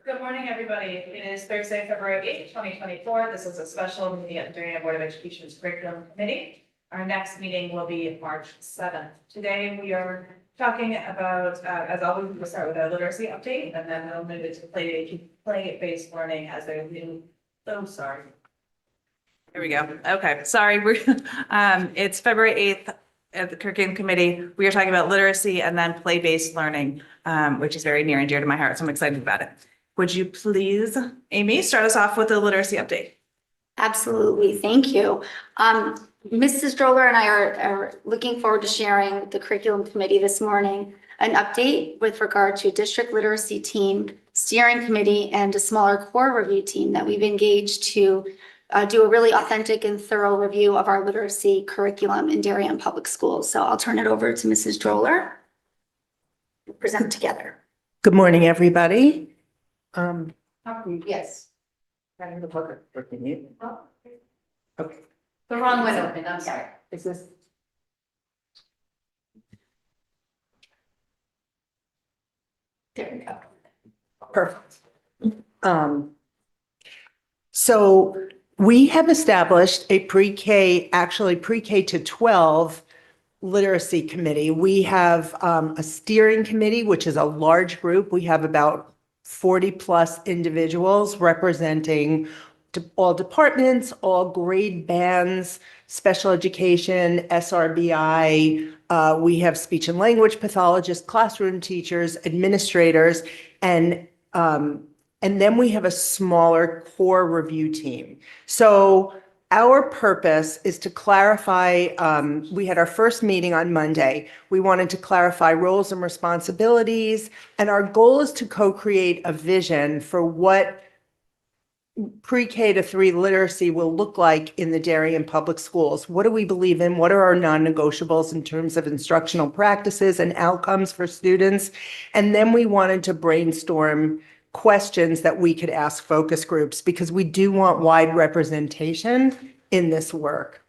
Good morning, everybody. It is Thursday, February 8th, 2024. This is a special meeting of the Darien Board of Education's Curriculum Committee. Our next meeting will be March 7th. Today, we are talking about, as always, we'll start with a literacy update, and then we'll move into play-based learning as their new, oh, sorry. Here we go. Okay, sorry. It's February 8th at the Curriculum Committee. We are talking about literacy and then play-based learning, which is very near and dear to my heart, so I'm excited about it. Would you please, Amy, start us off with the literacy update? Absolutely. Thank you. Mrs. Droller and I are looking forward to sharing with the curriculum committee this morning an update with regard to district literacy team, steering committee, and a smaller core review team that we've engaged to do a really authentic and thorough review of our literacy curriculum in Darien Public Schools. So I'll turn it over to Mrs. Droller to present together. Good morning, everybody. Yes. Having the book working you. Okay. The wrong one open. I'm sorry. Is this? There we go. Perfect. So we have established a pre-K to 12 literacy committee. We have a steering committee, which is a large group. We have about 40 plus individuals representing all departments, all grade bands, special education, SRBI. We have speech and language pathologists, classroom teachers, administrators, and then we have a smaller core review team. So our purpose is to clarify, we had our first meeting on Monday. We wanted to clarify roles and responsibilities, and our goal is to co-create a vision for what pre-K to 3 literacy will look like in the Darien Public Schools. What do we believe in? What are our non-negotiables in terms of instructional practices and outcomes for students? And then we wanted to brainstorm questions that we could ask focus groups because we do want wide representation in this work.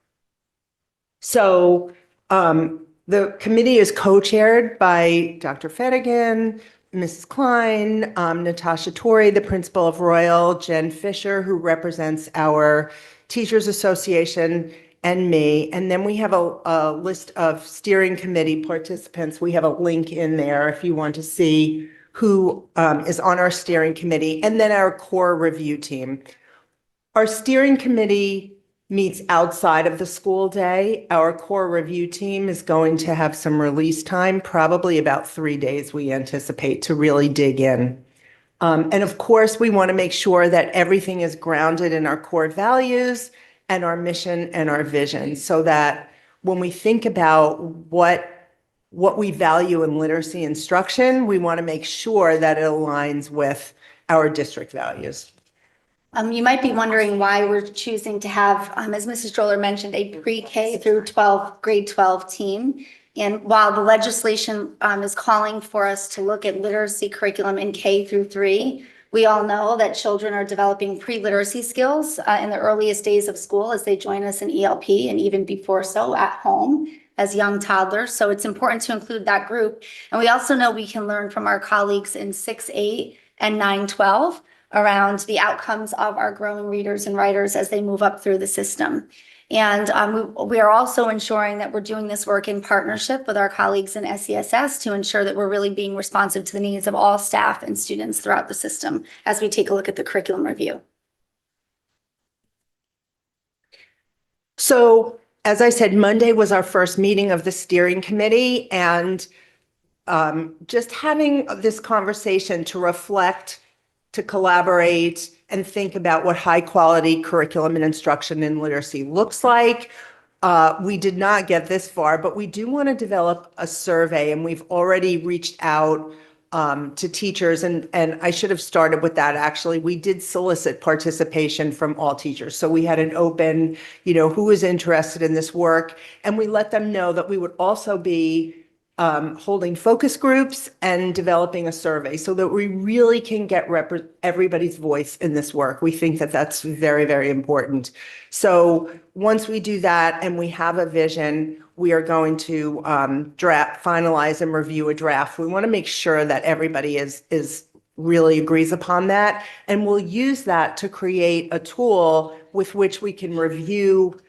So the committee is co-chaired by Dr. Fettigan, Mrs. Klein, Natasha Torrey, the principal of Royal, Jen Fisher, who represents our Teachers Association, and me. And then we have a list of steering committee participants. We have a link in there if you want to see who is on our steering committee, and then our core review team. Our steering committee meets outside of the school day. Our core review team is going to have some release time, probably about 3 days we anticipate to really dig in. And of course, we want to make sure that everything is grounded in our core values and our mission and our vision so that when we think about what we value in literacy instruction, we want to make sure that it aligns with our district values. You might be wondering why we're choosing to have, as Mrs. Droller mentioned, a pre-K through 12, grade 12 team. And while the legislation is calling for us to look at literacy curriculum in K through 3, we all know that children are developing pre-literacy skills in the earliest days of school as they join us in ELP and even before so at home as young toddlers. So it's important to include that group. And we also know we can learn from our colleagues in 6-8 and 9-12 around the outcomes of our growing readers and writers as they move up through the system. And we are also ensuring that we're doing this work in partnership with our colleagues in SESS to ensure that we're really being responsive to the needs of all staff and students throughout the system as we take a look at the curriculum review. So, as I said, Monday was our first meeting of the steering committee, and just having this conversation to reflect, to collaborate, and think about what high quality curriculum and instruction in literacy looks like. We did not get this far, but we do want to develop a survey, and we've already reached out to teachers, and I should have started with that actually. We did solicit participation from all teachers. So we had an open, who is interested in this work, and we let them know that we would also be holding focus groups and developing a survey so that we really can get everybody's voice in this work. We think that that's very, very important. So once we do that and we have a vision, we are going to finalize and review a draft. We want to make sure that everybody is really agrees upon that. And we'll use that to create a tool with which we can review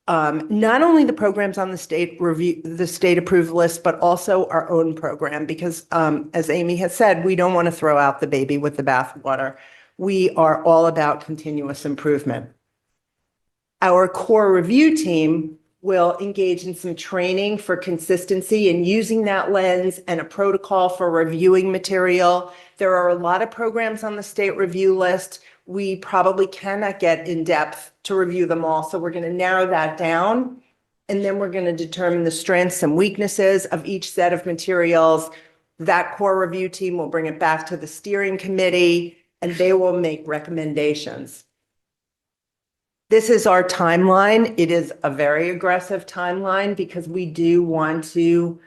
not only the programs on the state approved list, but also our own program, because as Amy has said, we don't want to throw out the baby with the bathwater. We are all about continuous improvement. Our core review team will engage in some training for consistency and using that lens and a protocol for reviewing material. There are a lot of programs on the state review list. We probably cannot get in depth to review them all. So we're going to narrow that down. And then we're going to determine the strengths and weaknesses of each set of materials. That core review team will bring it back to the steering committee and they will make recommendations. This is our timeline. It is a very aggressive timeline because we do want to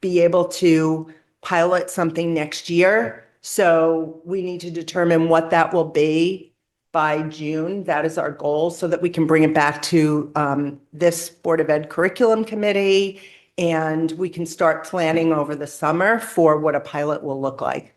be able to pilot something next year. So we need to determine what that will be by June. That is our goal so that we can bring it back to this Board of Ed Curriculum Committee and we can start planning over the summer for what a pilot will look like.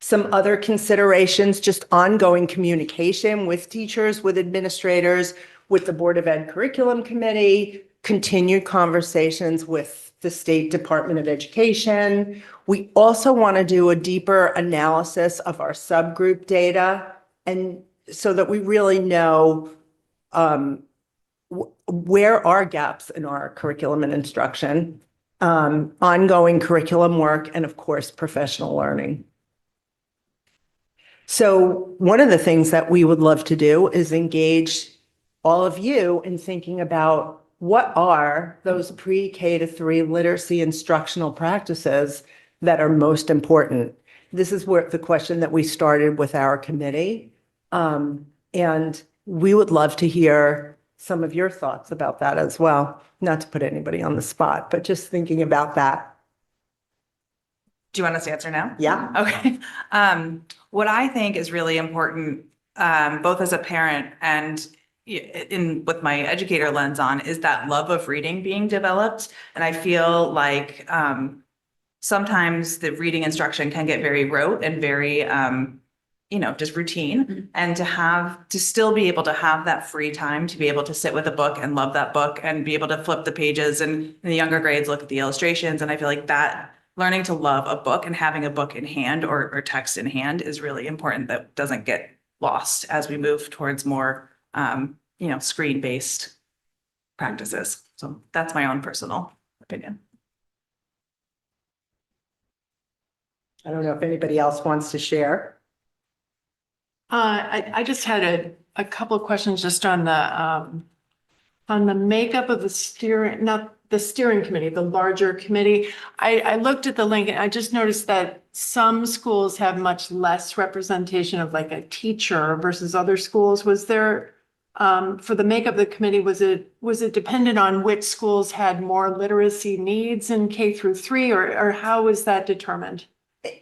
Some other considerations, just ongoing communication with teachers, with administrators, with the Board of Ed Curriculum Committee, continued conversations with the State Department of Education. We also want to do a deeper analysis of our subgroup data and so that we really know where are gaps in our curriculum and instruction, ongoing curriculum work, and of course, professional learning. So one of the things that we would love to do is engage all of you in thinking about what are those pre-K to 3 literacy instructional practices that are most important. This is where the question that we started with our committee. And we would love to hear some of your thoughts about that as well. Not to put anybody on the spot, but just thinking about that. Do you want us to answer now? Yeah. Okay. What I think is really important, both as a parent and with my educator lens on, is that love of reading being developed. And I feel like sometimes the reading instruction can get very rote and very, just routine. Mhm. And to still be able to have that free time to be able to sit with a book and love that book and be able to flip the pages and in the younger grades look at the illustrations. And I feel like that learning to love a book and having a book in hand or text in hand is really important. That doesn't get lost as we move towards more, screen-based practices. So that's my own personal opinion. I don't know if anybody else wants to share. I just had a couple of questions just on the makeup of the steering, not the steering committee, the larger committee. I looked at the link and I just noticed that some schools have much less representation of like a teacher versus other schools. Was there, for the makeup of the committee, was it dependent on which schools had more literacy needs in K through 3 or how was that determined?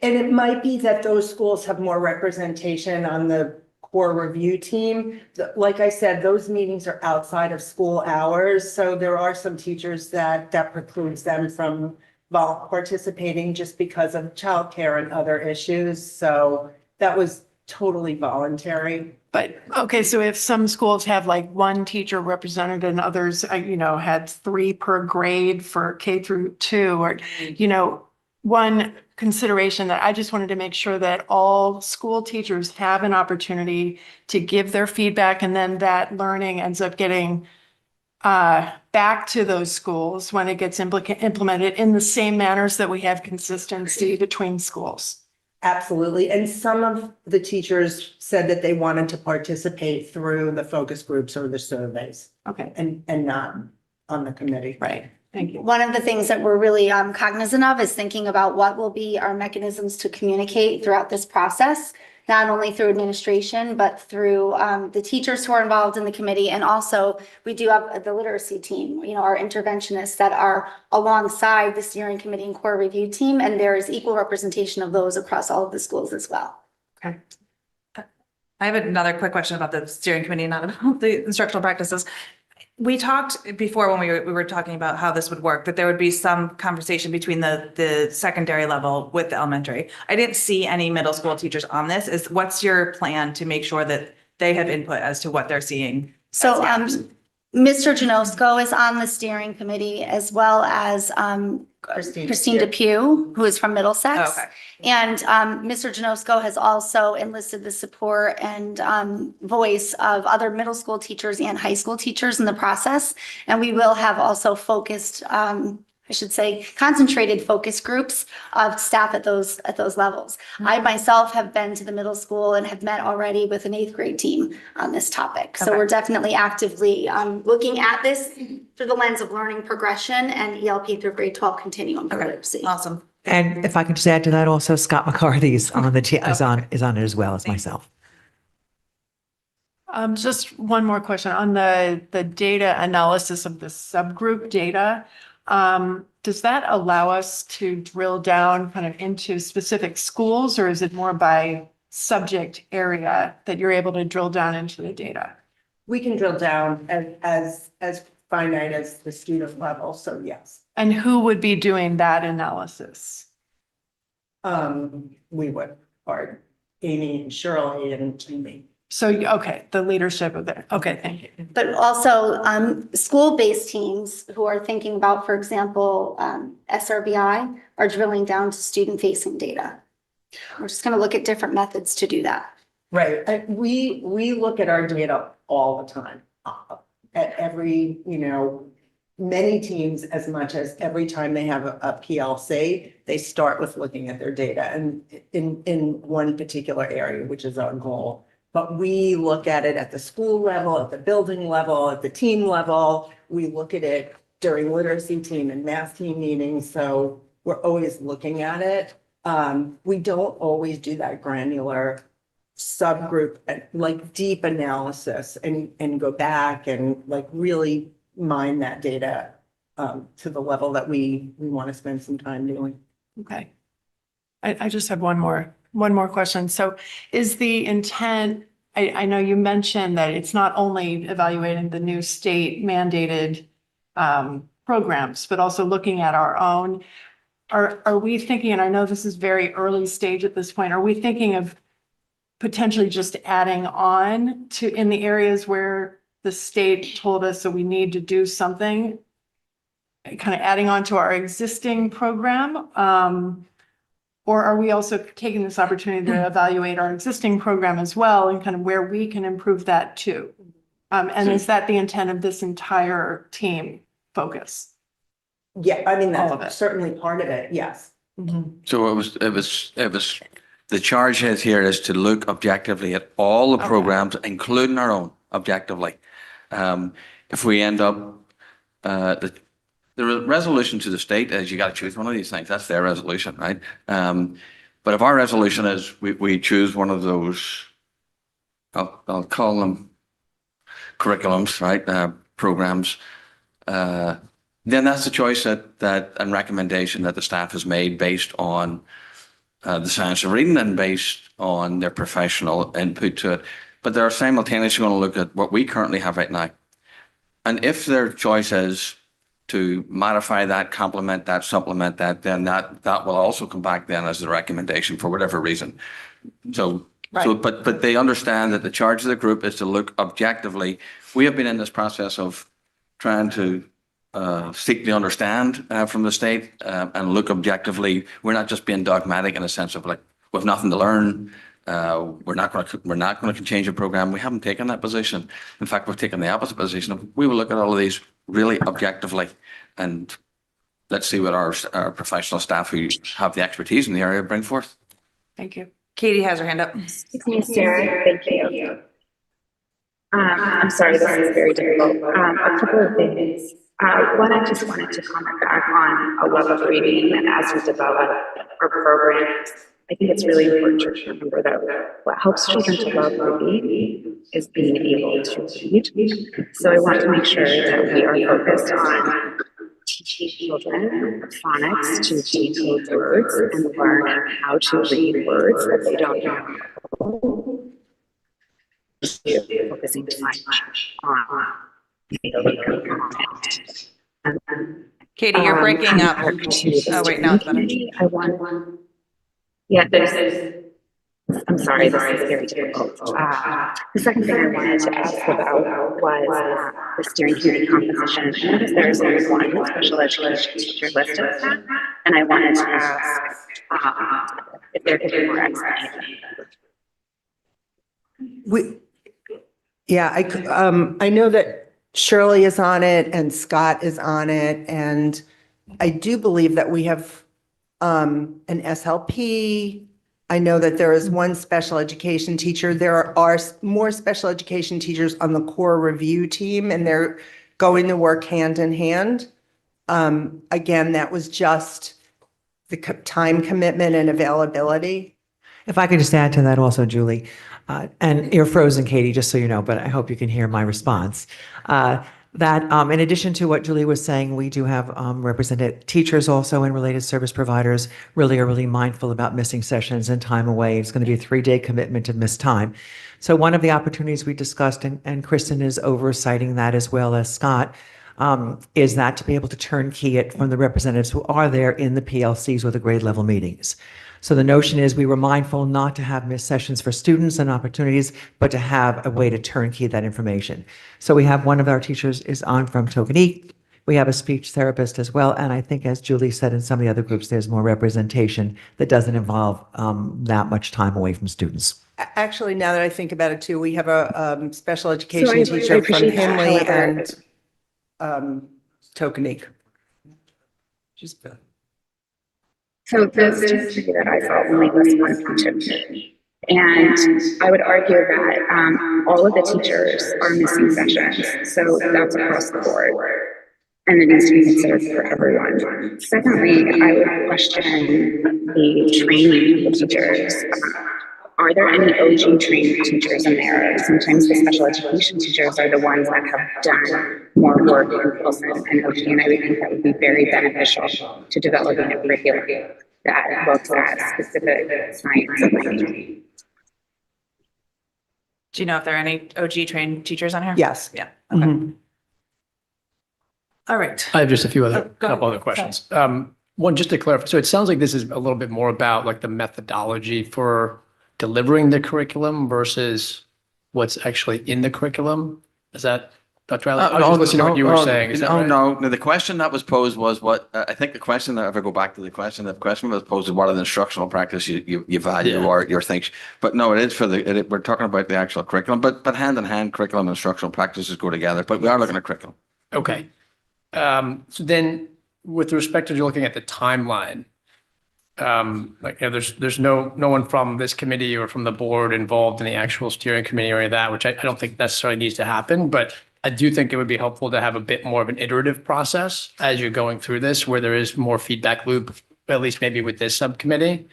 And it might be that those schools have more representation on the core review team. Like I said, those meetings are outside of school hours. So there are some teachers that precludes them from participating just because of childcare and other issues. So that was totally voluntary. But, okay, so if some schools have like one teacher represented and others, had 3 per grade for K through 2 or, one consideration that I just wanted to make sure that all school teachers have an opportunity to give their feedback and then that learning ends up getting back to those schools when it gets implemented in the same manners that we have consistency between schools. Absolutely. And some of the teachers said that they wanted to participate through the focus groups or the surveys Okay, and not on the committee. right. Thank you. One of the things that we're really cognizant of is thinking about what will be our mechanisms to communicate throughout this process, not only through administration, but through the teachers who are involved in the committee. And also we do have the literacy team, our interventionists that are alongside the steering committee and core review team. And there is equal representation of those across all of the schools as well. Okay. I have another quick question about the steering committee, not about the instructional practices. We talked before when we were talking about how this would work, that there would be some conversation between the secondary level with the elementary. I didn't see any middle school teachers on this. What's your plan to make sure that they have input as to what they're seeing? So, Mr. Janosko is on the steering committee as well as, Christine Depew, who is from Middlesex. Okay. And Mr. Janosko has also enlisted the support and voice of other middle school teachers and high school teachers in the process. And we will have also focused, I should say, concentrated focus groups of staff at those levels. I myself have been to the middle school and have met already with an 8th grade team on this topic. So Okay. we're definitely actively looking at this through the lens of learning progression and ELP through grade 12 continuum for Okay, literacy. awesome. And if I could just add to that also, Scott McCarthy's on is on it as well as myself. Just one more question on the data analysis of the subgroup data. Does that allow us to drill down kind of into specific schools, or is it more by subject area that you're able to drill down into the data? We can drill down as finite as the student level, so yes. And who would be doing that analysis? We would, or Amy and Shirley and me. So, okay, the leadership of that. Okay, thank you. But also school-based teams who are thinking about, for example, SRBI are drilling down to student-facing data. We're just going to look at different methods to do that. Right, we look at our data all the time. At every, many teams, as much as every time they have a PLC, they start with looking at their data and in one particular area, which is our goal. But we look at it at the school level, at the building level, at the team level. We look at it during literacy team and math team meetings, so we're always looking at it. We don't always do that granular subgroup, like deep analysis and go back and like really mine that data to the level that we want to spend some time doing. Okay. I just have one more question. So is the intent, I know you mentioned that it's not only evaluating the new state mandated programs, but also looking at our own. Are we thinking, and I know this is very early stage at this point, are we thinking of potentially just adding on to in the areas where the state told us that we need to do something, kind of adding on to our existing program? Or are we also taking this opportunity to evaluate our existing program as well and kind of where we can improve that too? And is that the intent of this entire team focus? Yeah, I mean, All of it. that's certainly part of it, yes. So it was, the charge here is to look objectively at all the Okay. programs, including our own, objectively. If we end up, the resolution to the state is you got to choose one of these things. That's their resolution, right? But if our resolution is we choose one of those, I'll call them curriculums, right? Programs, then that's the choice that and recommendation that the staff has made based on the science of reading and based on their professional input to it. But they're simultaneously going to look at what we currently have right now. And if their choice is to modify that, complement that, supplement that, then that will also come back then as a recommendation for whatever reason. So, but they understand that the charge of the group is to look objectively. We have been in this process of trying to seek to understand from the state and look objectively. We're not just being dogmatic in a sense of like we have nothing to learn. We're not going to change the program. We haven't taken that position. In fact, we've taken the opposite position. We will look at all of these really objectively, and let's see what our professional staff who have the expertise in the area bring forth. Thank you. Katie has her hand up. It's me, Sarah. Thank you. I'm sorry, this is very difficult. A couple of things. One, I just wanted to comment back on a love of reading, and as we develop our programs, I think it's really important to remember that what helps children to love reading is being able to read. So I want to make sure that we are focused on teaching children phonics to decode words and learn how to read words that they don't know. Focusing too much on Katie, you're breaking up. To the Oh, wait, now it's better. committee, I want, yeah, I'm sorry, this is very difficult. The second thing I wanted to ask about was the steering committee composition. I noticed there's only one special education teacher listed as that, and I wanted to ask if there could be more explanation. I know that Shirley is on it and Scott is on it. And I do believe that we have an SLP. I know that there is one special education teacher. There are more special education teachers on the core review team, and they're going to work hand in hand. Again, that was just the time commitment and availability. If I could just add to that also, Julie, and you're frozen, Katie, just so you know, but I hope you can hear my response. That in addition to what Julie was saying, we do have represented teachers also and related service providers really are really mindful about missing sessions and time away. It's going to be a 3-day commitment to miss time. So one of the opportunities we discussed, and Kristen is oversighting that as well as Scott, is that to be able to turnkey it from the representatives who are there in the PLCs or the grade level meetings. So the notion is we were mindful not to have missed sessions for students and opportunities, but to have a way to turnkey that information. So we have one of our teachers is on from Tokenique. We have a speech therapist as well. And I think, as Julie said, in some of the other groups, there's more representation that doesn't involve that much time away from students. Actually, now that I think about it too, we have a special education So I teacher from appreciate that. Henley However, and Tokenique. So those two that I saw only list one teacher. And I would argue that all of the teachers are missing sessions. So that's across the board. And it needs to be considered for everyone. Secondly, I would question the training of the teachers. Are there any OG trained teachers in there? Sometimes the special education teachers are the ones that have done more work in Wilson and OG, and I would think that would be very beneficial to developing a curriculum that looks at specific science of learning. Do you know if there are any OG trained teachers on here? Yes. Yeah. Okay. Mhm. All right. I have just a few other, Oh, go ahead. couple other questions. One, just to clarify, so it sounds like this is a little bit more about like the methodology for delivering the curriculum versus what's actually in the curriculum. Is that, Dr. Riley? I was just listening to what you were saying. Is that right? No, the question that was posed was what, I think the question, if I go back to the question was posed is what are the instructional practice you value Yeah. or your things. But no, it is for we're talking about the actual curriculum, but hand in hand, curriculum and instructional practices go together, but we are looking at curriculum. Okay. So then with respect to looking at the timeline, there's no one from this committee or from the board involved in the actual steering committee or any of that, which I don't think necessarily needs to happen, but I do think it would be helpful to have a bit more of an iterative process as you're going through this, where there is more feedback loop, at least maybe with this subcommittee.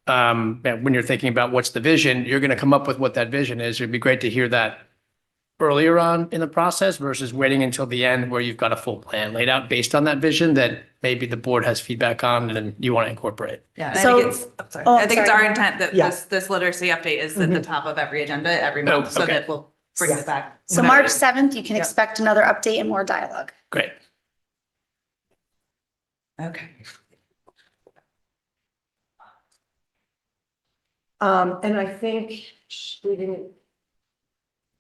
When you're thinking about what's the vision, you're going to come up with what that vision is. It'd be great to hear that earlier on in the process versus waiting until the end where you've got a full plan laid out based on that vision that maybe the board has feedback on and you want to incorporate. Yeah. and So- I think it's, I'm sorry. Oh, I think it's sorry. our intent that Yeah. this literacy update is at the top of every agenda every month, so okay. that we'll bring it back. So March 7th, you can Yeah. expect another update and more dialogue. Great. Okay. And I think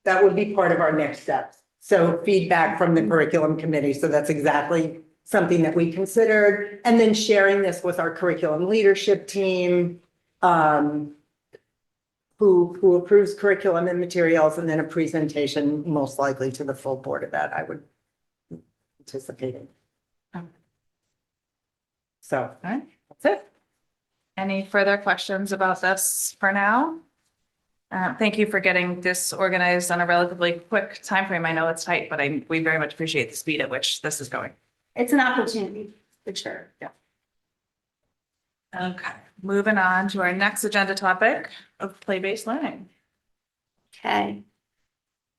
that would be part of our next steps. So feedback from the curriculum committee. So that's exactly something that we considered. And then sharing this with our curriculum leadership team, who approves curriculum and materials, and then a presentation most likely to the full board of that, I would anticipate. So All right. that's it. Any further questions about this for now? Thank you for getting this organized on a relatively quick timeframe. I know it's tight, but we very much appreciate the speed at which this is going. It's an opportunity, for sure. Yeah. Okay, moving on to our next agenda topic of play-based learning. Okay.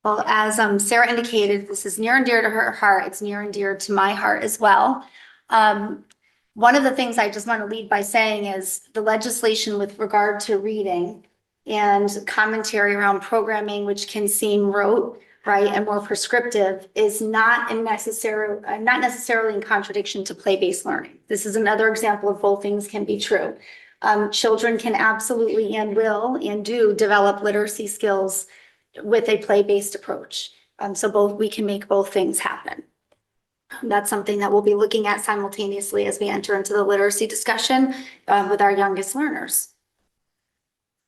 Well, as Sarah indicated, this is near and dear to her heart. It's near and dear to my heart as well. One of the things I just want to lead by saying is the legislation with regard to reading and commentary around programming, which can seem rote. right, and more prescriptive is not necessarily in contradiction to play-based learning. This is another example of both things can be true. Children can absolutely and will and do develop literacy skills with a play-based approach. So we can make both things happen. That's something that we'll be looking at simultaneously as we enter into the literacy discussion with our youngest learners.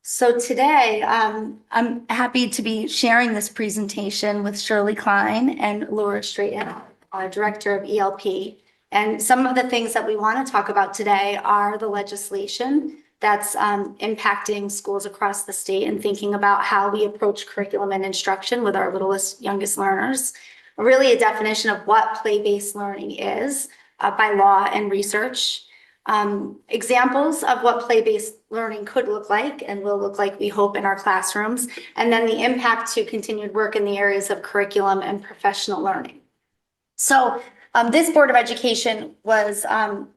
So today, I'm happy to be sharing this presentation with Shirley Klein and Laura Strayton, Director of ELP. And some of the things that we want to talk about today are the legislation that's impacting schools across the state and thinking about how we approach curriculum and instruction with our littlest, youngest learners. Really a definition of what play-based learning is by law and research. Examples of what play-based learning could look like and will look like, we hope, in our classrooms, and then the impact to continued work in the areas of curriculum and professional learning. So this Board of Education was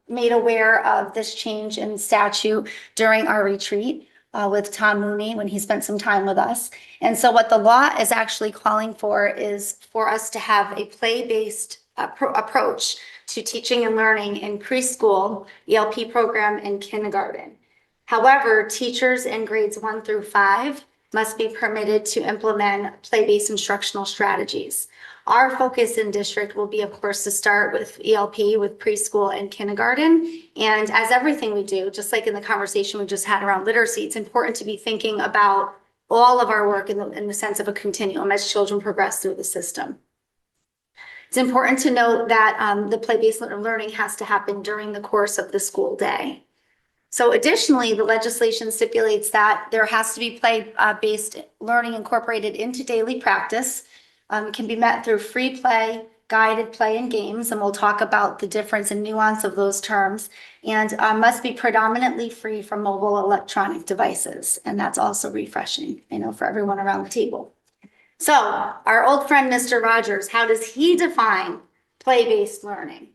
made aware of this change in statute during our retreat with Tom Mooney when he spent some time with us. And so what the law is actually calling for is for us to have a play-based approach to teaching and learning in preschool, ELP program, and kindergarten. However, teachers in grades 1 through 5 must be permitted to implement play-based instructional strategies. Our focus in district will be, of course, to start with ELP, with preschool and kindergarten. And as everything we do, just like in the conversation we just had around literacy, it's important to be thinking about all of our work in the sense of a continuum as children progress through the system. It's important to note that the play-based learning has to happen during the course of the school day. So additionally, the legislation stipulates that there has to be play-based learning incorporated into daily practice. It can be met through free play, guided play, and games, and we'll talk about the difference and nuance of those terms, and must be predominantly free from mobile electronic devices. And that's also refreshing, I know, for everyone around the table. So our old friend, Mr. Rogers, how does he define play-based learning?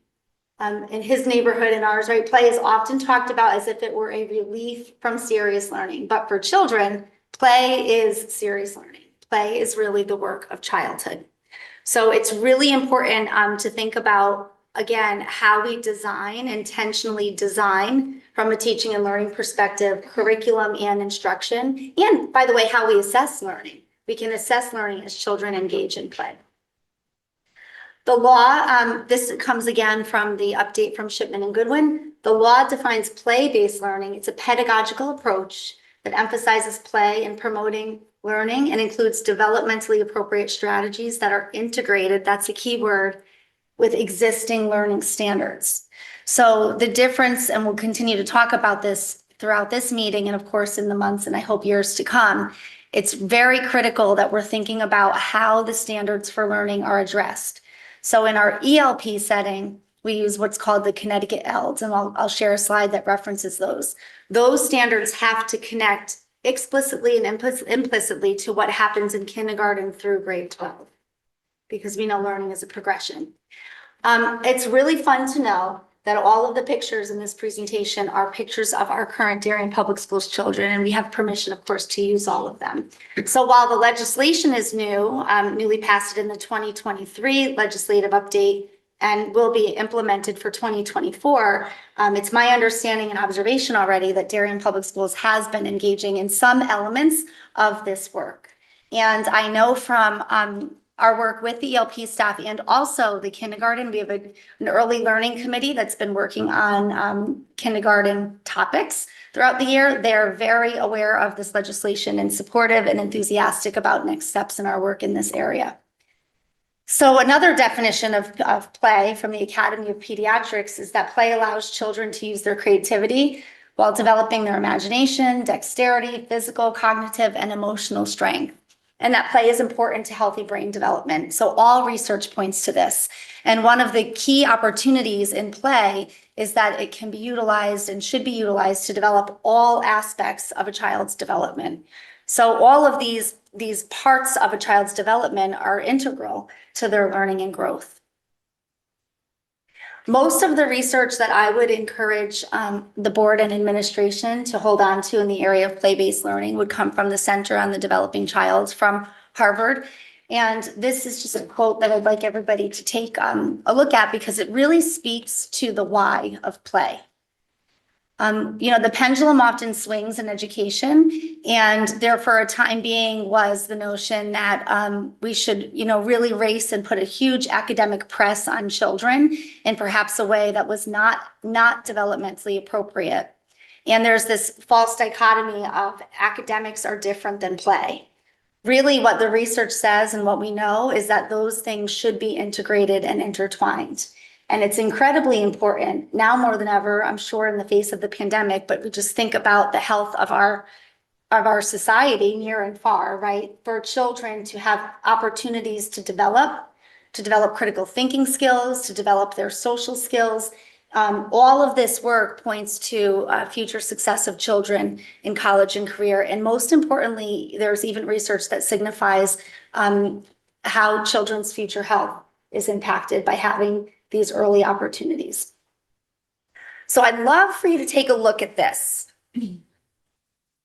In his neighborhood and ours, right, play is often talked about as if it were a relief from serious learning. But for children, play is serious learning. Play is really the work of childhood. So it's really important to think about, again, how we intentionally design from a teaching and learning perspective, curriculum and instruction. And by the way, how we assess learning. We can assess learning as children engage in play. The law, this comes again from the update from Shipman and Goodwin. The law defines play-based learning. It's a pedagogical approach that emphasizes play in promoting learning and includes developmentally appropriate strategies that are integrated, that's a key word, with existing learning standards. So the difference, and we'll continue to talk about this throughout this meeting and of course in the months and I hope years to come, it's very critical that we're thinking about how the standards for learning are addressed. So in our ELP setting, we use what's called the Connecticut ELDs, and I'll share a slide that references those. Those standards have to connect explicitly and implicitly to what happens in kindergarten through grade 12, because we know learning is a progression. It's really fun to know that all of the pictures in this presentation are pictures of our current Darien Public Schools children, and we have permission, of course, to use all of them. So while the legislation is new, newly passed in the 2023 legislative update and will be implemented for 2024, it's my understanding and observation already that Darien Public Schools has been engaging in some elements of this work. And I know from our work with the ELP staff and also the kindergarten, we have an early learning committee that's been working on kindergarten topics throughout the year. They're very aware of this legislation and supportive and enthusiastic about next steps in our work in this area. So another definition of play from the Academy of Pediatrics is that play allows children to use their creativity while developing their imagination, dexterity, physical, cognitive, and emotional strength. And that play is important to healthy brain development. So all research points to this. And one of the key opportunities in play is that it can be utilized and should be utilized to develop all aspects of a child's development. So all of these parts of a child's development are integral to their learning and growth. Most of the research that I would encourage the board and administration to hold on to in the area of play-based learning would come from the Center on the Developing Child from Harvard. And this is just a quote that I'd like everybody to take a look at because it really speaks to the why of play. The pendulum often swings in education, and there for a time being was the notion that we should, really race and put a huge academic press on children in perhaps a way that was not developmentally appropriate. And there's this false dichotomy of academics are different than play. Really, what the research says and what we know is that those things should be integrated and intertwined. And it's incredibly important now more than ever, I'm sure, in the face of the pandemic, but we just think about the health of our society near and far, right? For children to have opportunities to develop critical thinking skills, to develop their social skills. All of this work points to future success of children in college and career. And most importantly, there's even research that signifies how children's future health is impacted by having these early opportunities. So I'd love for you to take a look at this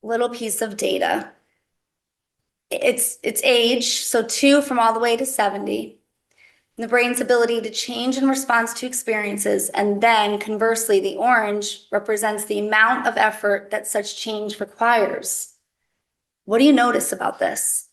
little piece of data. It's age, so 2 from all the way to 70. The brain's ability to change in response to experiences, and then conversely, the orange represents the amount of effort that such change requires. What do you notice about this?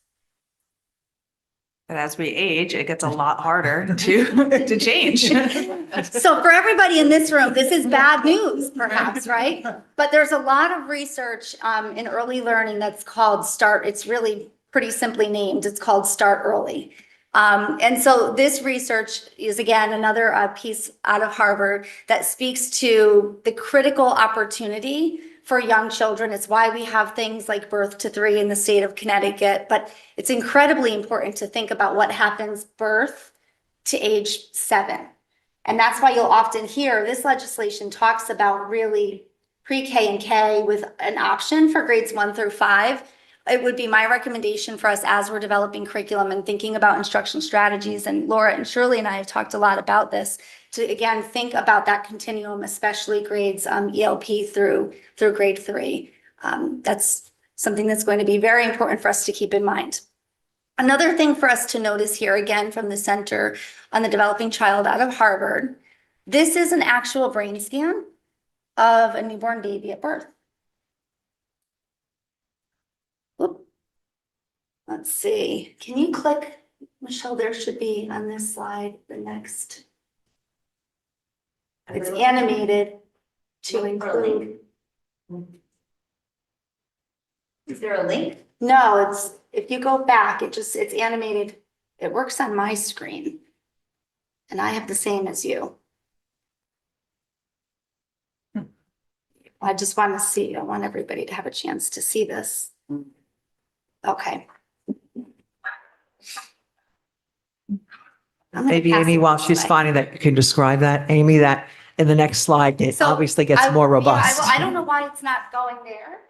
But as we age, it gets a lot harder to change. So for everybody in this room, this is bad news, perhaps, right? But there's a lot of research in early learning that's called START. It's really pretty simply named. It's called Start Early. And so this research is, again, another piece out of Harvard that speaks to the critical opportunity for young children. It's why we have things like birth to 3 in the state of Connecticut, but it's incredibly important to think about what happens birth to age 7. And that's why you'll often hear this legislation talks about really pre-K and K with an option for grades 1 through 5. It would be my recommendation for us as we're developing curriculum and thinking about instruction strategies, and Laura and Shirley and I have talked a lot about this, to again think about that continuum, especially grades ELP through grade 3. That's something that's going to be very important for us to keep in mind. Another thing for us to notice here, again from the Center on the Developing Child out of Harvard, this is an actual brain scan of a newborn baby at birth. Whoop. Let's see, can you click, Michelle, there should be on this slide, the next. It's animated to include. Is there a link? No, it's, if you go back, it's animated. It works on my screen. And I have the same as you. I just want to see, I want everybody to have a chance to see this. Okay. I'm gonna Maybe pass Amy, it while this she's way. finding that, you can describe that, Amy, that in the next slide, it So, obviously gets I- more yeah, robust. I don't know why it's not going there.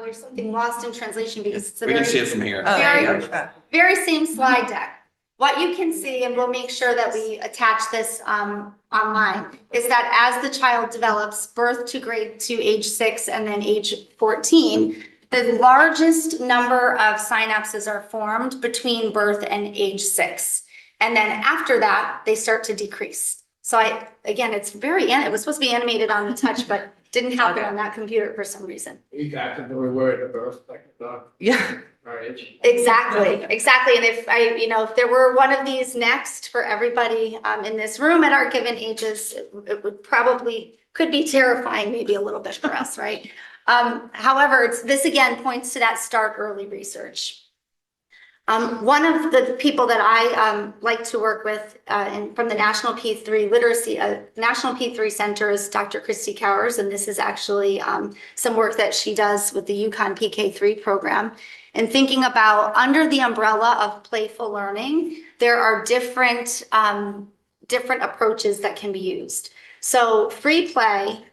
There's something lost in translation because it's a We can very- see it from here. Oh, there you Very- go. very same slide deck. What you can see, and we'll make sure that we attach this online, is that as the child develops birth to age 6 and then age 14, the largest number of synapses are formed between birth and age 6. And then after that, they start to decrease. So again, it was supposed to be animated on the touch, but didn't happen on that computer for some reason. You got to we were at birth, like Yeah. our age. Exactly. And if there were one of these next for everybody in this room at our given ages, it would probably, could be terrifying maybe a little bit for us, right? However, this again points to that Start Early research. One of the people that I like to work with from the National P3 Literacy, National P3 Center is Dr. Christy Cowers, and this is actually some work that she does with the UConn PK3 program. And thinking about under the umbrella of playful learning, there are different approaches that can be used. So free play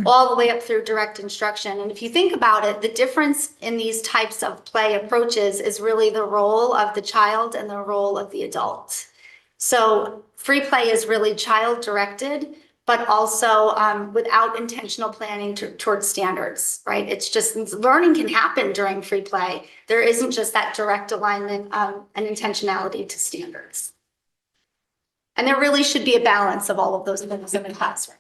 all the way up through direct instruction. And if you think about it, the difference in these types of play approaches is really the role of the child and the role of the adult. So free play is really child directed, but also without intentional planning towards standards, right? It's just learning can happen during free play. There isn't just that direct alignment and intentionality to standards. And there really should be a balance of all of those things in the classroom.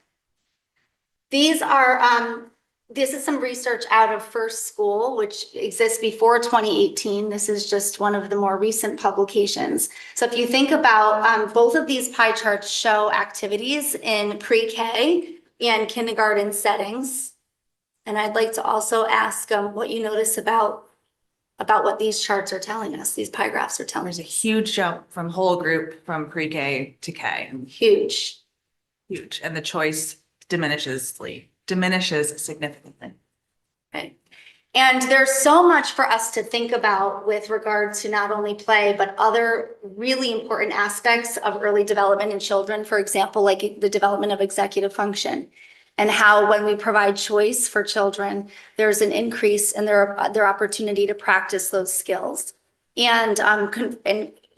This is some research out of First School, which exists before 2018. This is just one of the more recent publications. So if you think about both of these pie charts show activities in pre-K and kindergarten settings. And I'd like to also ask what you notice about what these charts are telling us, these pie graphs are telling us. There's a huge jump from whole group from pre-K to K. Huge. Huge. And the choice diminishes significantly. Right. And there's so much for us to think about with regard to not only play, but other really important aspects of early development in children. For example, like the development of executive function and how when we provide choice for children, there's an increase in their opportunity to practice those skills. And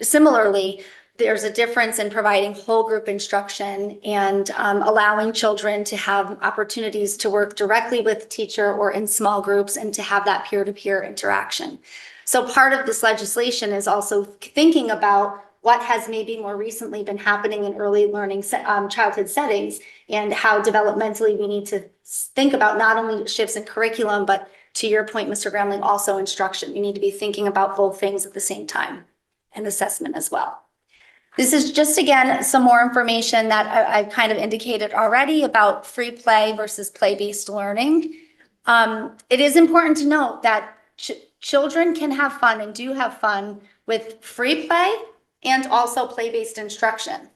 similarly, there's a difference in providing whole group instruction and allowing children to have opportunities to work directly with the teacher or in small groups and to have that peer-to-peer interaction. So part of this legislation is also thinking about what has maybe more recently been happening in early learning childhood settings and how developmentally we need to think about not only shifts in curriculum, but to your point, Mr. Gramling, also instruction. We need to be thinking about both things at the same time and assessment as well. This is just, again, some more information that I've kind of indicated already about free play versus play-based learning. It is important to note that children can have fun and do have fun with free play and also play-based instruction.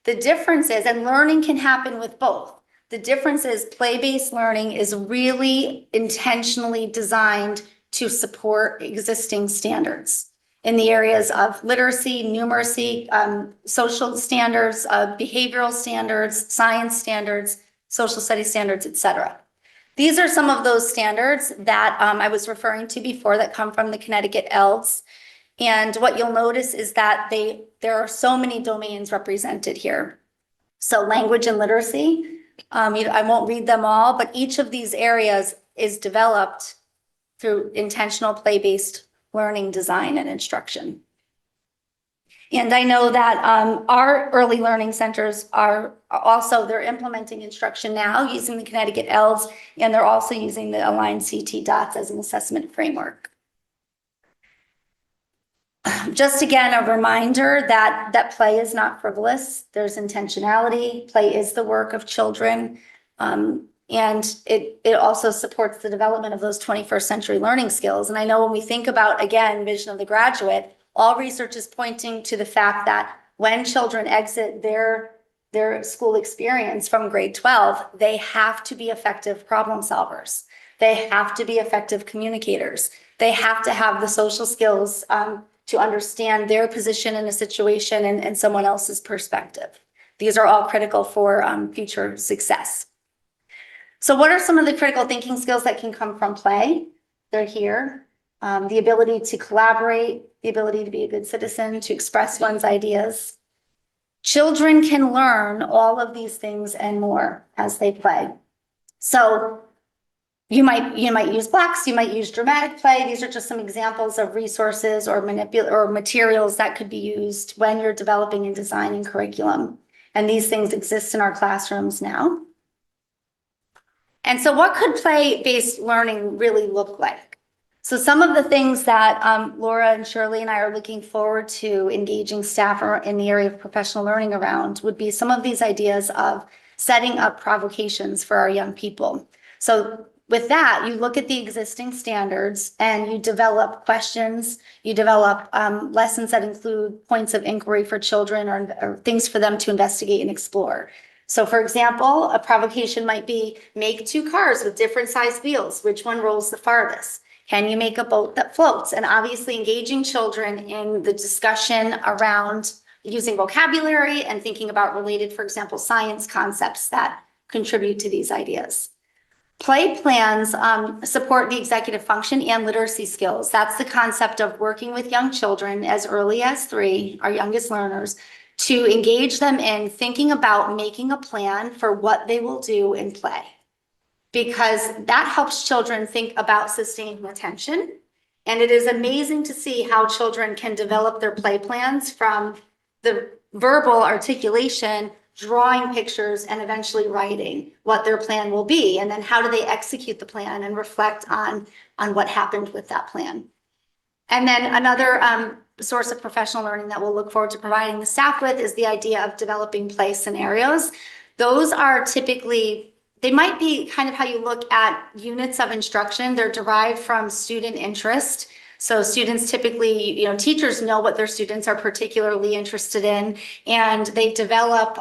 The difference is, and learning can happen with both. The difference is play-based learning is really intentionally designed to support existing standards in the areas of literacy, numeracy, social standards, behavioral standards, science standards, social studies standards, et cetera. These are some of those standards that I was referring to before that come from the Connecticut ELDS. And what you'll notice is that there are so many domains represented here. So language and literacy, I won't read them all, but each of these areas is developed through intentional play-based learning, design, and instruction. And I know that our early learning centers they're implementing instruction now using the Connecticut ELDS, and they're also using the Aligned CT DOTS as an assessment framework. Just again, a reminder that play is not frivolous. There's intentionality. Play is the work of children. And it also supports the development of those 21st century learning skills. And I know when we think about, again, vision of the graduate, all research is pointing to the fact that when children exit their school experience from grade 12, they have to be effective problem solvers. They have to be effective communicators. They have to have the social skills to understand their position in a situation and someone else's perspective. These are all critical for future success. So what are some of the critical thinking skills that can come from play? They're here. The ability to collaborate, the ability to be a good citizen, to express one's ideas. Children can learn all of these things and more as they play. So you might use blocks, you might use dramatic play. These are just some examples of resources or materials that could be used when you're developing and designing curriculum. And these things exist in our classrooms now. And so what could play-based learning really look like? So some of the things that Laura and Shirley and I are looking forward to engaging staff in the area of professional learning around would be some of these ideas of setting up provocations for our young people. So with that, you look at the existing standards and you develop questions, you develop lessons that include points of inquiry for children or things for them to investigate and explore. So for example, a provocation might be make 2 cars with different size wheels. Which one rolls the farthest? Can you make a boat that floats? And obviously engaging children in the discussion around using vocabulary and thinking about related, for example, science concepts that contribute to these ideas. Play plans support the executive function and literacy skills. That's the concept of working with young children as early as 3, our youngest learners, to engage them in thinking about making a plan for what they will do in play. Because that helps children think about sustaining attention. And it is amazing to see how children can develop their play plans from the verbal articulation, drawing pictures, and eventually writing what their plan will be. And then how do they execute the plan and reflect on what happened with that plan. And then another source of professional learning that we'll look forward to providing the staff with is the idea of developing play scenarios. Those are typically, they might be kind of how you look at units of instruction. They're derived from student interest. So students typically, teachers know what their students are particularly interested in, and they develop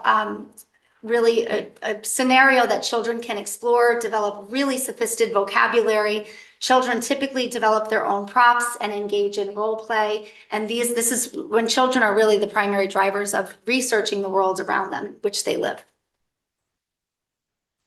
really a scenario that children can explore, develop really sophisticated vocabulary. Children typically develop their own props and engage in role play. And this is when children are really the primary drivers of researching the world around them, which they live.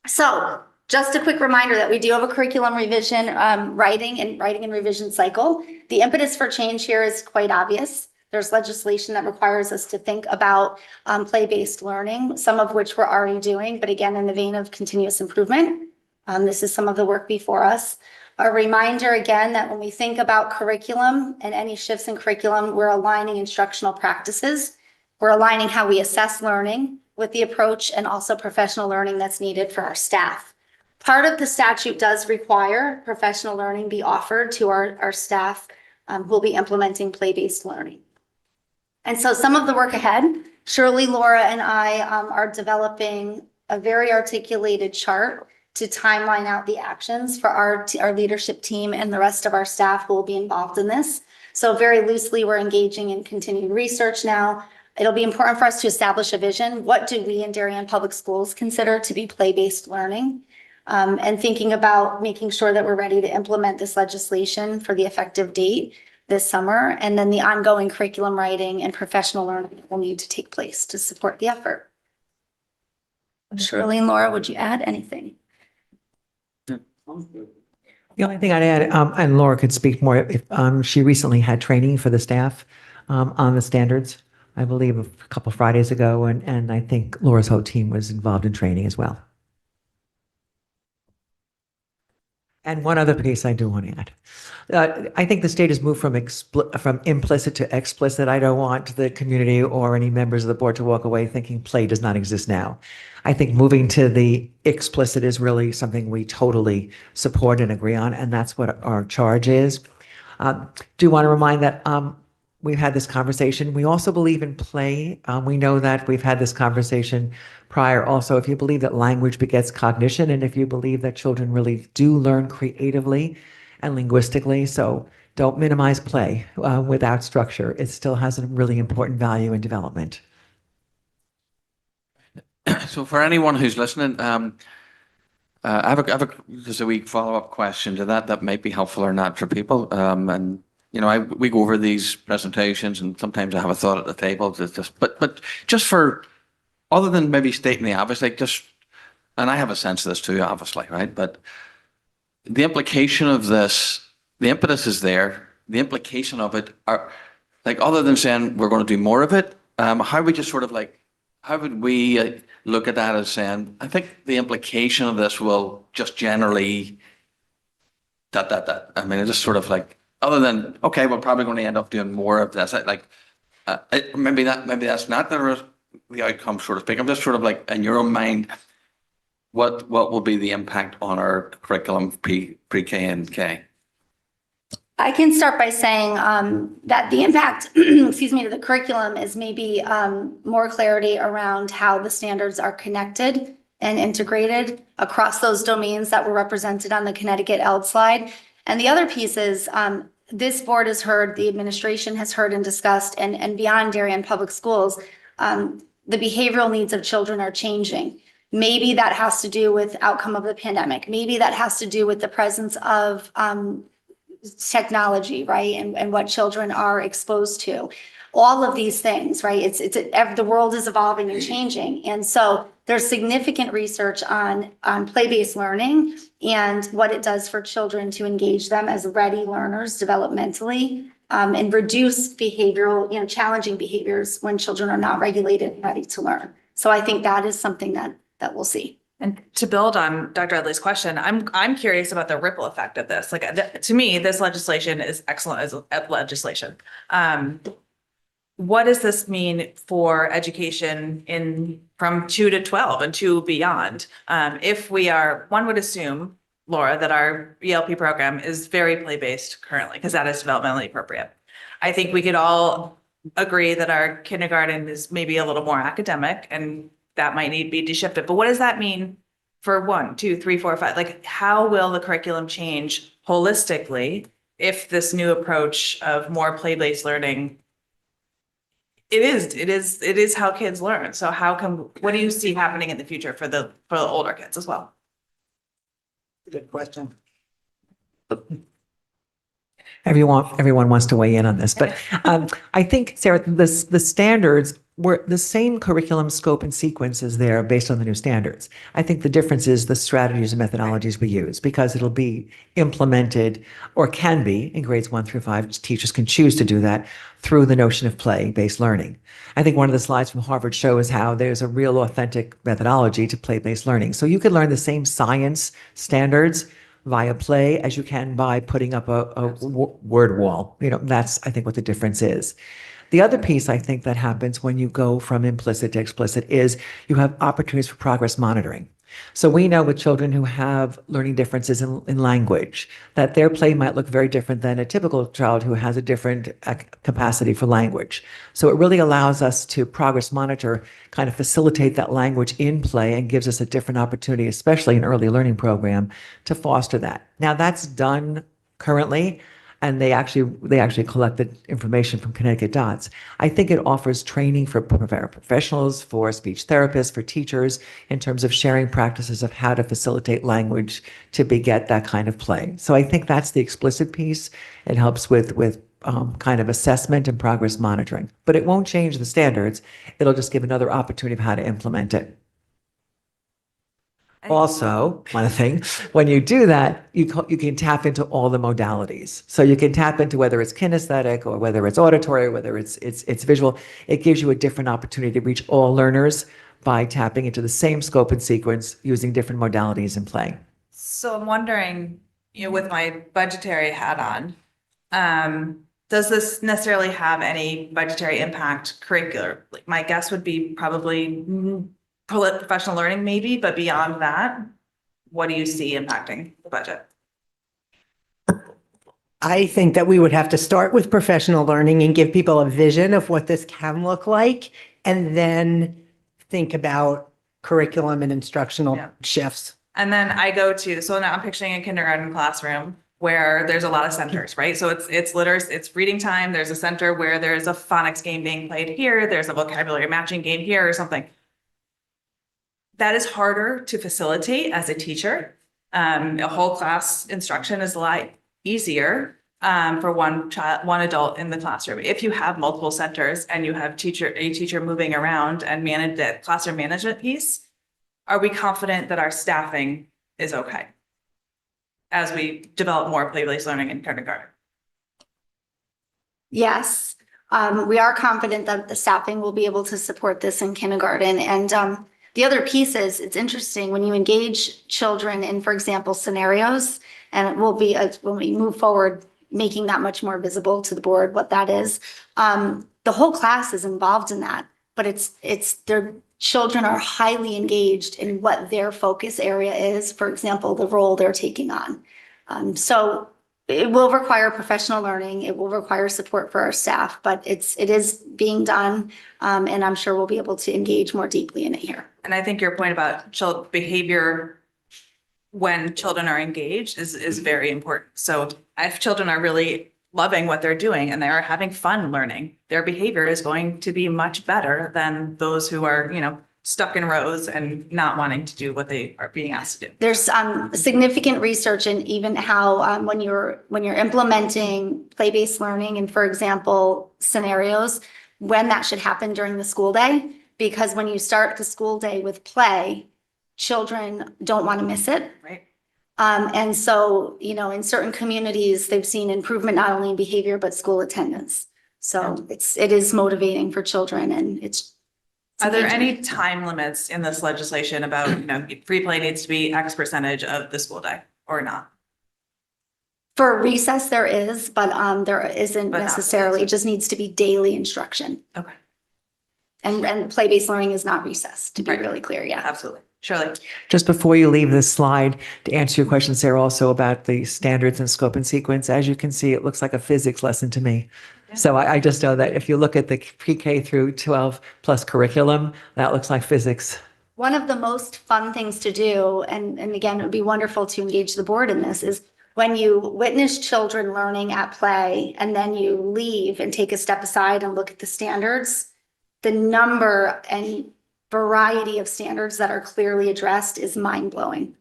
So just a quick reminder that we do have a curriculum revision, writing and revision cycle. The impetus for change here is quite obvious. There's legislation that requires us to think about play-based learning, some of which we're already doing, but again, in the vein of continuous improvement. This is some of the work before us. A reminder again that when we think about curriculum and any shifts in curriculum, we're aligning instructional practices. We're aligning how we assess learning with the approach and also professional learning that's needed for our staff. Part of the statute does require professional learning be offered to our staff who will be implementing play-based learning. And so some of the work ahead, Shirley, Laura, and I are developing a very articulated chart to timeline out the actions for our leadership team and the rest of our staff who will be involved in this. So very loosely, we're engaging in continued research now. It'll be important for us to establish a vision. What do we in Darien Public Schools consider to be play-based learning? And thinking about making sure that we're ready to implement this legislation for the effective date this summer. And then the ongoing curriculum writing and professional learning will need to take place to support the effort. Shirley and Laura, would you add anything? The only thing I'd add, and Laura could speak more, if she recently had training for the staff on the standards, I believe a couple Fridays ago, and I think Laura's whole team was involved in training as well. And one other piece I do want to add. I think the state has moved from implicit to explicit. I don't want the community or any members of the board to walk away thinking play does not exist now. I think moving to the explicit is really something we totally support and agree on, and that's what our charge is. Do want to remind that we've had this conversation. We also believe in play. We know that we've had this conversation prior also. If you believe that language begets cognition, and if you believe that children really do learn creatively and linguistically, so don't minimize play without structure. It still has a really important value in development. So for anyone who's listening, I have just a wee follow-up question to that might be helpful or not for people. And we go over these presentations, and sometimes I have a thought at the table. But just for, other than maybe stating the obvious, and I have a sense of this too, obviously, right? But the implication of this, the impetus is there. The implication of it are, other than saying we're going to do more of it, how would you how would we look at that as saying, I think the implication of this will just generally that. I mean, it's just other than, okay, we're probably going to end up doing more of this. Maybe that's not the outcome, so to speak. I'm just in your own mind, what will be the impact on our curriculum pre-K and K? I can start by saying that the impact, to the curriculum is maybe more clarity around how the standards are connected and integrated across those domains that were represented on the Connecticut ELD slide. And the other piece is this board has heard, the administration has heard and discussed, and beyond Darien Public Schools, the behavioral needs of children are changing. Maybe that has to do with outcome of the pandemic. Maybe that has to do with the presence of technology, right? And what children are exposed to. All of these things, right? The world is evolving and changing. And so There's significant research on play-based learning and what it does for children to engage them as ready learners developmentally, and reduce behavioral, challenging behaviors when children are not regulated and ready to learn. So I think that is something that we'll see. And to build on Dr. Edley's question, I'm curious about the ripple effect of this. Like, to me, this legislation is excellent as legislation. What does this mean for education from 2 to 12 and 2 beyond? If one would assume, Laura, that our ELP program is very play-based currently, because that is developmentally appropriate. I think we could all agree that our kindergarten is maybe a little more academic, and that might need to be shifted. But what does that mean for 1, 2, 3, 4, 5? Like, how will the curriculum change holistically if this new approach of more play-based learning? It is how kids learn. So what do you see happening in the future for the older kids as well? Good question. Everyone wants to weigh in on this, but I think, Sarah, the standards were the same curriculum scope and sequence is there based on the new standards. I think the difference is the strategies and methodologies we use, because it'll be implemented, or can be, in grades 1 through 5. Teachers can choose to do that through the notion of play-based learning. I think one of the slides from Harvard shows how there's a real authentic methodology to play-based learning. So you could learn the same science standards via play as you can by putting up a word wall. That's, I think, what the difference is. The other piece I think that happens when you go from implicit to explicit is you have opportunities for progress monitoring. So we know with children who have learning differences in language that their play might look very different than a typical child who has a different capacity for language. So it really allows us to progress monitor, kind of facilitate that language in play, and gives us a different opportunity, especially an early learning program, to foster that. Now that's done currently, and they actually collected information from Connecticut Dots. I think it offers training for professionals, for speech therapists, for teachers, in terms of sharing practices of how to facilitate language to beget that kind of play. So I think that's the explicit piece. It helps with kind of assessment and progress monitoring, but it won't change the standards. It'll just give another opportunity of how to implement it. Also, one thing, when you do that, you can tap into all the modalities. So you can tap into whether it's kinesthetic or whether it's auditory, or whether it's visual. It gives you a different opportunity to reach all learners by tapping into the same scope and sequence using different modalities in play. So I'm wondering, with my budgetary hat on, does this necessarily have any budgetary impact curricular? Like, my guess would be probably professional learning maybe, but beyond that, what do you see impacting the budget? I think that we would have to start with professional learning and give people a vision of what this can look like, and then think about curriculum and instructional shifts. And then so now I'm picturing a kindergarten classroom where there's a lot of centers, right? So it's reading time. There's a center where there's a phonics game being played here. There's a vocabulary matching game here or something. That is harder to facilitate as a teacher. A whole class instruction is a lot easier for one adult in the classroom. If you have multiple centers and you have a teacher moving around and manage that classroom management piece, are we confident that our staffing is okay as we develop more play-based learning in kindergarten? Yes, we are confident that the staffing will be able to support this in kindergarten. And the other piece is, it's interesting when you engage children in, for example, scenarios, and it will be, when we move forward, making that much more visible to the board, what that is. The whole class is involved in that, but their children are highly engaged in what their focus area is, for example, the role they're taking on. So it will require professional learning. It will require support for our staff, but it is being done. And I'm sure we'll be able to engage more deeply in it here. And I think your point about child behavior when children are engaged is very important. So if children are really loving what they're doing and they are having fun learning, their behavior is going to be much better than those who are, stuck in rows and not wanting to do what they are being asked to do. There's significant research in even how when you're implementing play-based learning and, for example, scenarios, when that should happen during the school day, because when you start the school day with play, children don't want to miss it. Right. And so, you know, in certain communities, they've seen improvement not only in behavior, but school attendance. So it is motivating for children and it's. Are there any time limits in this legislation about, you know, free play needs to be X percentage of the school day or not? For recess, there is, but there isn't But not for necessarily, it just needs to be daily instruction. Okay, And play-based learning is not recess, to be Right. really clear, yeah. absolutely. Shirley? Just before you leave this slide, to answer your question, Sarah, also about the standards and scope and sequence, as you can see, it looks like a physics lesson to me. So I just know that if you look at the pre-K through 12 plus curriculum, that looks like physics. One of the most fun things to do, and again, it would be wonderful to engage the board in this, is when you witness children learning at play and then you leave and take a step aside and look at the standards, the number and variety of standards that are clearly addressed is mind-blowing.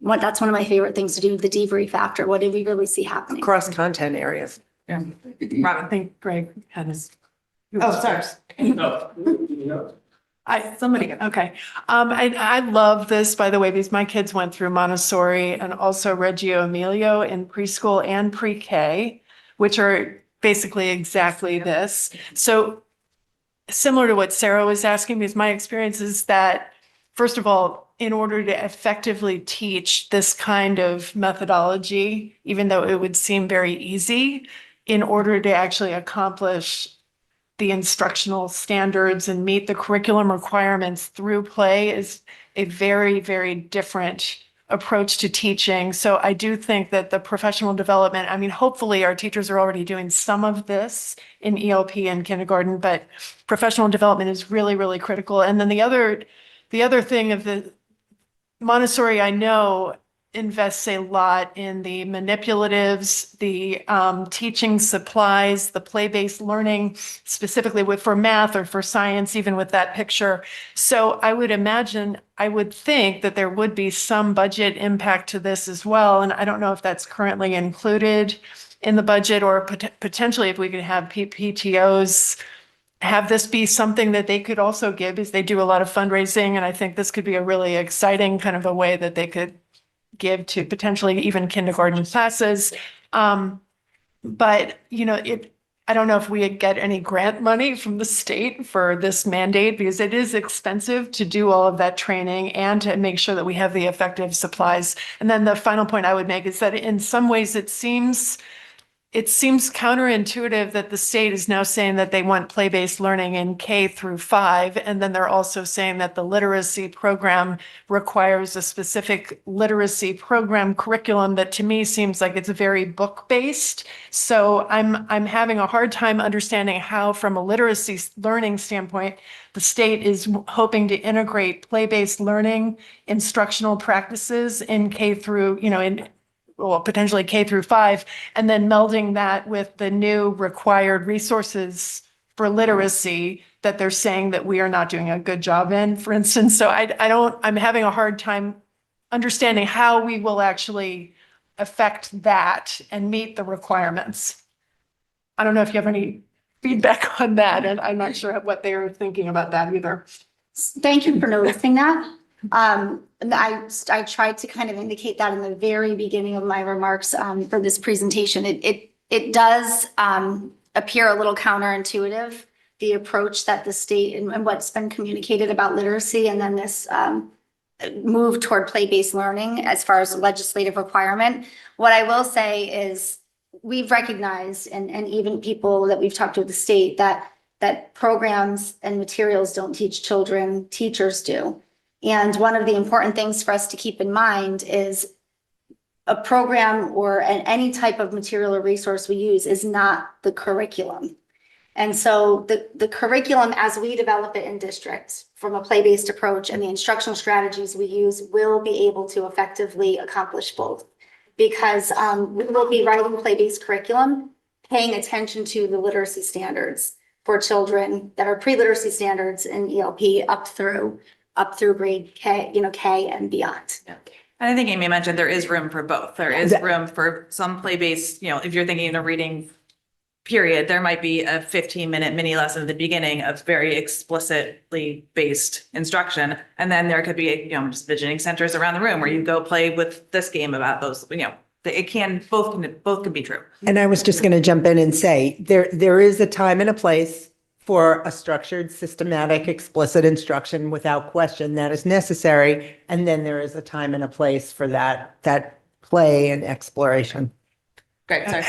That's one of my favorite things to do, the debrief after. What did we really see happening? Across content areas. Yeah. I Robin? think Greg had his. Oh, sorry. Somebody go. Okay. I love this, by the way, because my kids went through Montessori and also Reggio Emilio in preschool and pre-K, which are basically exactly this. So similar to what Sarah was asking, because my experience is that, first of all, in order to effectively teach this kind of methodology, even though it would seem very easy, in order to actually accomplish the instructional standards and meet the curriculum requirements through play is a very, very different approach to teaching. So I do think that the professional development, I mean, hopefully our teachers are already doing some of this in ELP and kindergarten, but professional development is really, really critical. And then the other thing of the Montessori, I know, invests a lot in the manipulatives, the teaching supplies, the play-based learning, specifically for math or for science, even with that picture. So I would think that there would be some budget impact to this as well. And I don't know if that's currently included in the budget or potentially if we could have PTOs have this be something that they could also give, because they do a lot of fundraising. And I think this could be a really exciting kind of a way that they could give to potentially even kindergarten classes. But, you know, I don't know if we get any grant money from the state for this mandate, because it is expensive to do all of that training and to make sure that we have the effective supplies. And then the final point I would make is that in some ways it seems counterintuitive that the state is now saying that they want play-based learning in K through 5. And then they're also saying that the literacy program requires a specific literacy program curriculum that to me seems like it's very book-based. So I'm having a hard time understanding how, from a literacy learning standpoint, the state is hoping to integrate play-based learning instructional practices in K through, potentially K through 5, and then melding that with the new required resources for literacy that they're saying that we are not doing a good job in, for instance. So I'm having a hard time understanding how we will actually affect that and meet the requirements. I don't know if you have any feedback on that, and I'm not sure what they are thinking about that either. Thank you for noticing that. And I tried to kind of indicate that in the very beginning of my remarks for this presentation. It does appear a little counterintuitive, the approach that the state and what's been communicated about literacy, and then this move toward play-based learning as far as legislative requirement. What I will say is we've recognized, and even people that we've talked to at the state, that programs and materials don't teach children, teachers do. And one of the important things for us to keep in mind is a program or any type of material or resource we use is not the curriculum. And so the curriculum as we develop it in districts from a play-based approach and the instructional strategies we use will be able to effectively accomplish both. Because we will be writing play-based curriculum, paying attention to the literacy standards for children that are pre-literacy standards in ELP up through grade K, K and beyond. Yeah. And I think Amy mentioned there is room for both. There is room for some play-based, if you're thinking of reading period, there might be a 15-minute mini lesson at the beginning of very explicitly based instruction. And then there could be, just fidgeting centers around the room where you go play with this game about those, it can, both can be true. And I was just going to jump in and say, there is a time and a place for a structured, systematic, explicit instruction without question that is necessary. And then there is a time and a place for that play and exploration. Great, sorry.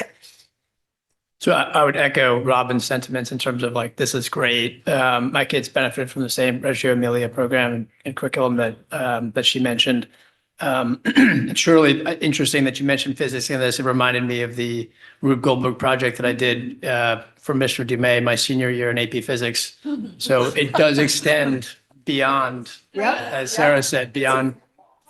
So I would echo Robin's sentiments in terms of like, this is great. My kids benefit from the same Reggio Emilia program and curriculum that she mentioned. It's really interesting that you mentioned physics in this. It reminded me of the Rube Goldberg project that I did for Mr. Dumais my senior year in AP Physics. So it does extend beyond, as Sarah said, beyond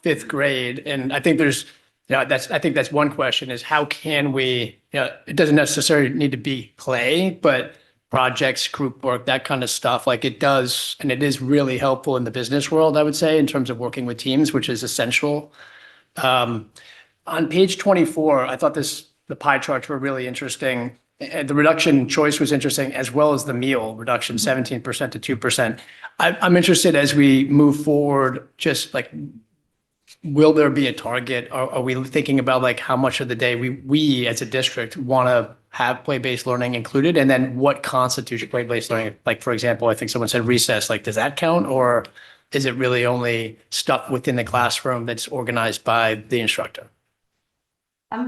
fifth grade. And I think there's, I think that's one question is how can we, it doesn't necessarily need to be play, but projects, group work, that kind of stuff, like it does, and it is really helpful in the business world, I would say, in terms of working with teams, which is essential. On page 24, I thought the pie charts were really interesting. And the reduction choice was interesting, as well as the meal reduction, 17% to 2%. I'm interested as we move forward, just like, will there be a target? Are we thinking about like how much of the day we as a district want to have play-based learning included? And then what constitutes play-based learning? Like, for example, I think someone said recess, like, does that count? Or is it really only stuff within the classroom that's organized by the instructor?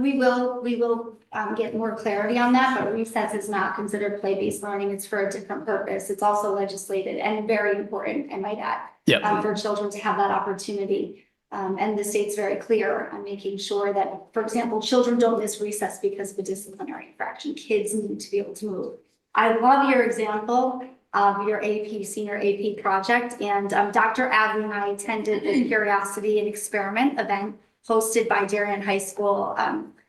We will get more clarity on that, but recess is not considered play-based learning. It's for a different purpose. It's also legislated and very important, I might add, for children to have that opportunity. And the state's very clear on making sure that, for example, children don't miss recess because of a disciplinary infraction. Kids need to be able to move. I love your example of your senior AP project. And Dr. Adley and I attended the Curiosity and Experiment event hosted by Darien High School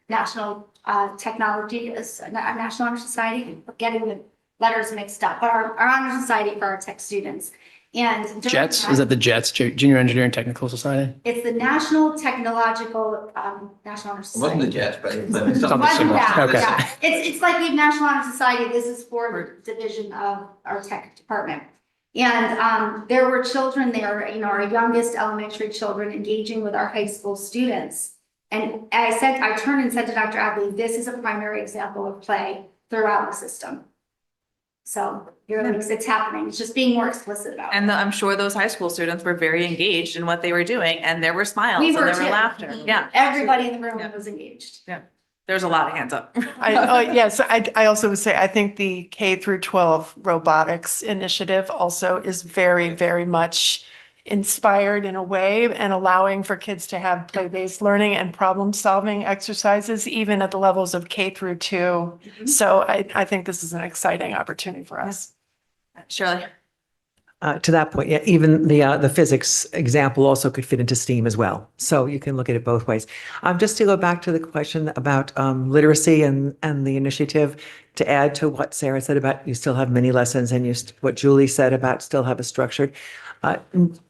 National Technology, National Honor Society, getting the letters mixed up, but our Honor Society for our tech students. And JETS, is that the JETS, Junior Engineering Technical Society? It's the National Technological National Honor It Society. wasn't the Jets, but it's Something something similar. similar. Okay. Yeah. It's like we have National Honor Society. This is for division of our tech department. And there were children there, our youngest elementary children engaging with our high school students. And I turned and said to Dr. Adley, this is a primary example of play throughout the system. So it's happening. It's just being more explicit about it. And I'm sure those high school students were very engaged in what they were doing, and there were smiles We and were there were too. laughter. Yeah, Everybody in the room Yeah. was engaged. there's a lot of hands up. Yes, I also would say, I think the K through 12 robotics initiative also is very, very much inspired in a way and allowing for kids to have play-based learning and problem-solving exercises, even at the levels of K through 2. So I think this is an exciting opportunity for us. Shirley? To that point, yeah, even the physics example also could fit into STEAM as well. So you can look at it both ways. Just to go back to the question about literacy and the initiative, to add to what Sarah said about you still have mini lessons and what Julie said about still have a structured.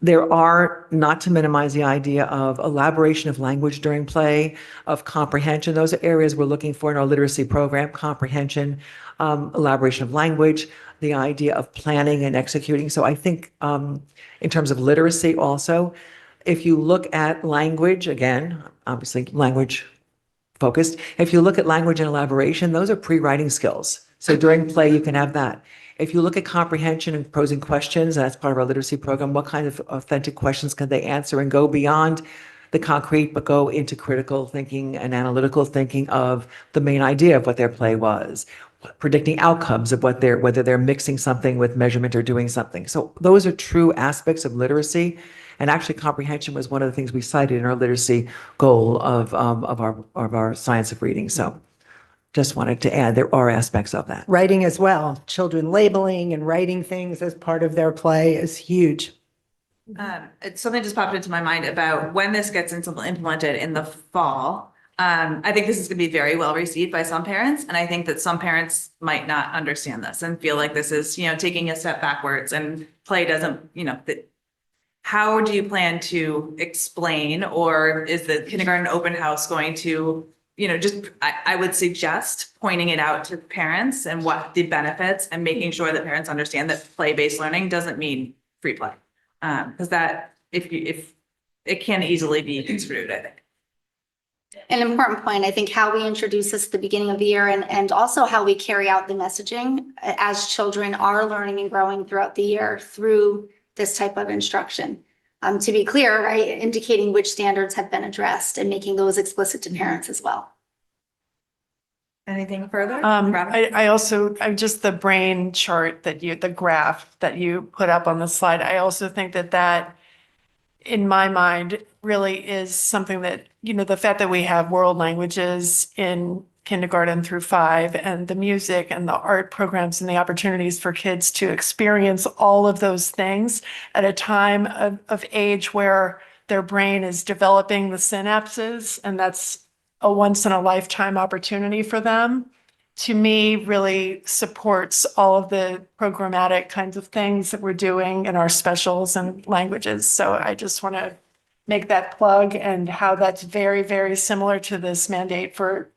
There are, not to minimize the idea of elaboration of language during play, of comprehension. Those are areas we're looking for in our literacy program: comprehension, elaboration of language, the idea of planning and executing. So I think in terms of literacy also, if you look at language, again, obviously language focused, if you look at language and elaboration, those are pre-writing skills. So during play, you can have that. If you look at comprehension and posing questions, and that's part of our literacy program, what kind of authentic questions can they answer and go beyond the concrete, but go into critical thinking and analytical thinking of the main idea of what their play was, predicting outcomes of whether they're mixing something with measurement or doing something. So those are true aspects of literacy. And actually comprehension was one of the things we cited in our literacy goal of our science of reading. So just wanted to add, there are aspects of that. Writing as well. Children labeling and writing things as part of their play is huge. Something just popped into my mind about when this gets implemented in the fall. I think this is going to be very well received by some parents. And I think that some parents might not understand this and feel like this is, taking a step backwards and play doesn't, how do you plan to explain, or is the kindergarten open house going to just, I would suggest pointing it out to parents and what the benefits and making sure that parents understand that play-based learning doesn't mean free play. Because that, if it can easily be construed, I think. An important point, I think how we introduce this at the beginning of the year and also how we carry out the messaging as children are learning and growing throughout the year through this type of instruction. To be clear, right, indicating which standards have been addressed and making those explicit to parents as well. Anything further? I also, just the brain chart the graph that you put up on the slide, I also think that in my mind really is something that, the fact that we have world languages in kindergarten through 5 and the music and the art programs and the opportunities for kids to experience all of those things at a time of age where their brain is developing the synapses, and that's a once in a lifetime opportunity for them, to me really supports all of the programmatic kinds of things that we're doing in our specials and languages. So I just want to make that plug, and how that's very, very similar to this mandate for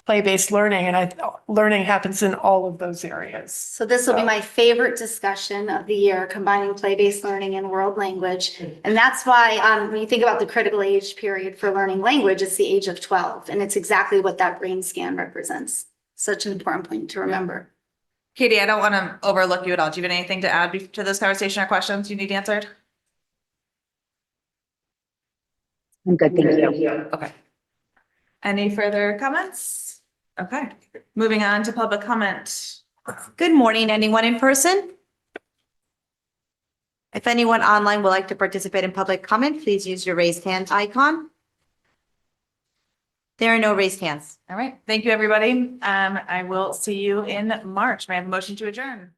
play-based learning. And learning happens in all of those areas. So this will be my favorite discussion of the year, combining play-based learning and world language. And that's why when you think about the critical age period for learning language, it's the age of 12. And it's exactly what that brain scan represents. Such an important point to remember. Katie, I don't want to overlook you at all. Do you have anything to add to this conversation or questions you need answered? I'm good, thank you. Okay. Any further comments? Okay, moving on to public comment. Good morning, anyone in person? If anyone online would like to participate in public comment, please use your raised hand icon. There are no raised hands. All right, thank you, everybody. I will see you in March. May I have a motion to adjourn?